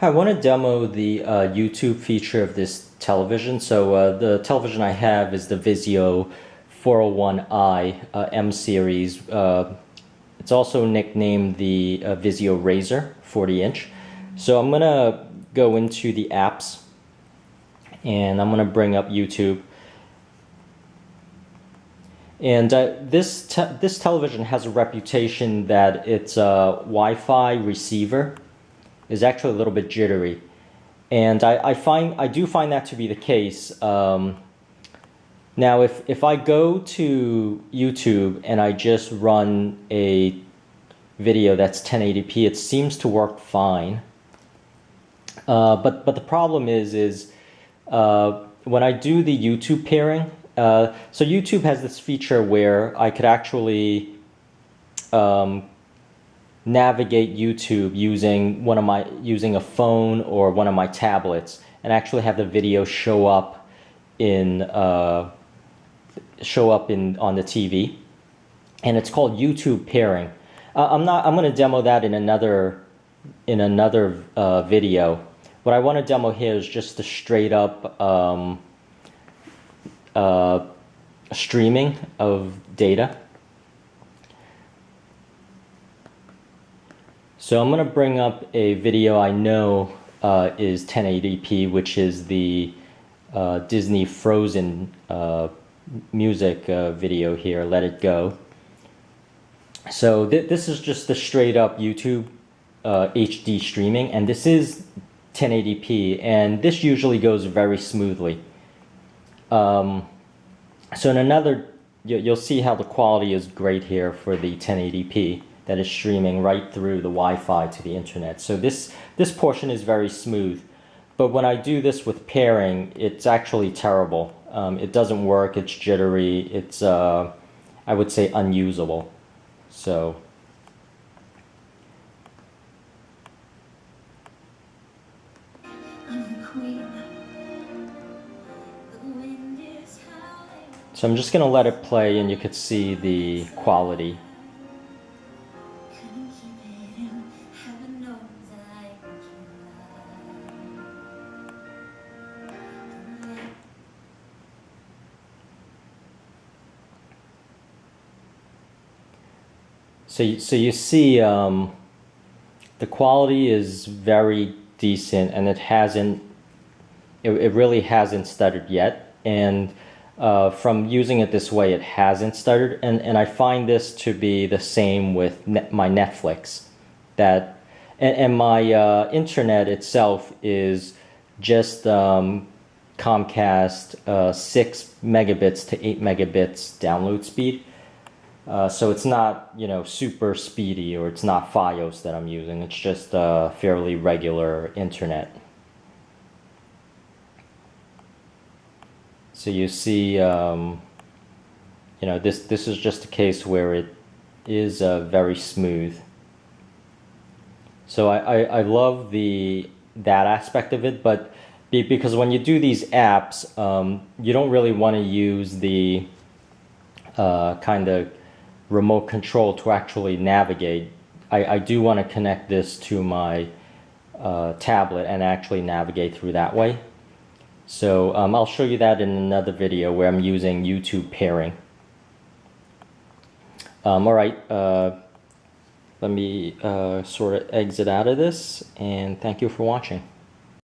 I want to demo the YouTube feature of this television. So the television I have is the Vizio M401i M series. It's also nicknamed the Vizio Razor 40-inch. So I'm going to go into the apps and I'm going to bring up YouTube. And this television has a reputation that its Wi-Fi receiver is actually a little bit jittery, and I do find that to be the case. Now, if I go to YouTube and I just run a video that's 1080p, it seems to work fine. But the problem is when I do the YouTube pairing. So YouTube has this feature where I could actually navigate YouTube using a phone or one of my tablets, and actually have the video show up on the TV, and it's called YouTube pairing. I'm going to demo that in another video. What I want to demo here is just the straight up streaming of data. So I'm going to bring up a video I know is 1080p, which is the Disney Frozen music video here, Let It Go. So this is just the straight up YouTube HD streaming, and this is 1080p, and this usually goes very smoothly. So in another, you'll see how the quality is great here for the 1080p that is streaming right through the Wi-Fi to the internet. So this portion is very smooth, but when I do this with pairing, it's actually terrible. It doesn't work, it's jittery, it's I would say unusable. So I'm just going to let it play, and you could see the quality. So you see the quality is very decent, and it really hasn't stuttered yet, and from using it this way, it hasn't stuttered, and I find this to be the same with my Netflix. And my internet itself is just Comcast 6 megabits to 8 megabits download speed. So it's not, super speedy, or it's not Fios that I'm using. It's just fairly regular internet. So you see, this is just a case where it is very smooth. So I love that aspect of it, but because when you do these apps, you don't really want to use the kind of remote control to actually navigate. I do want to connect this to my tablet and actually navigate through that way. So I'll show you that in another video where I'm using YouTube pairing. Alright, let me sort of exit out of this, and thank you for watching.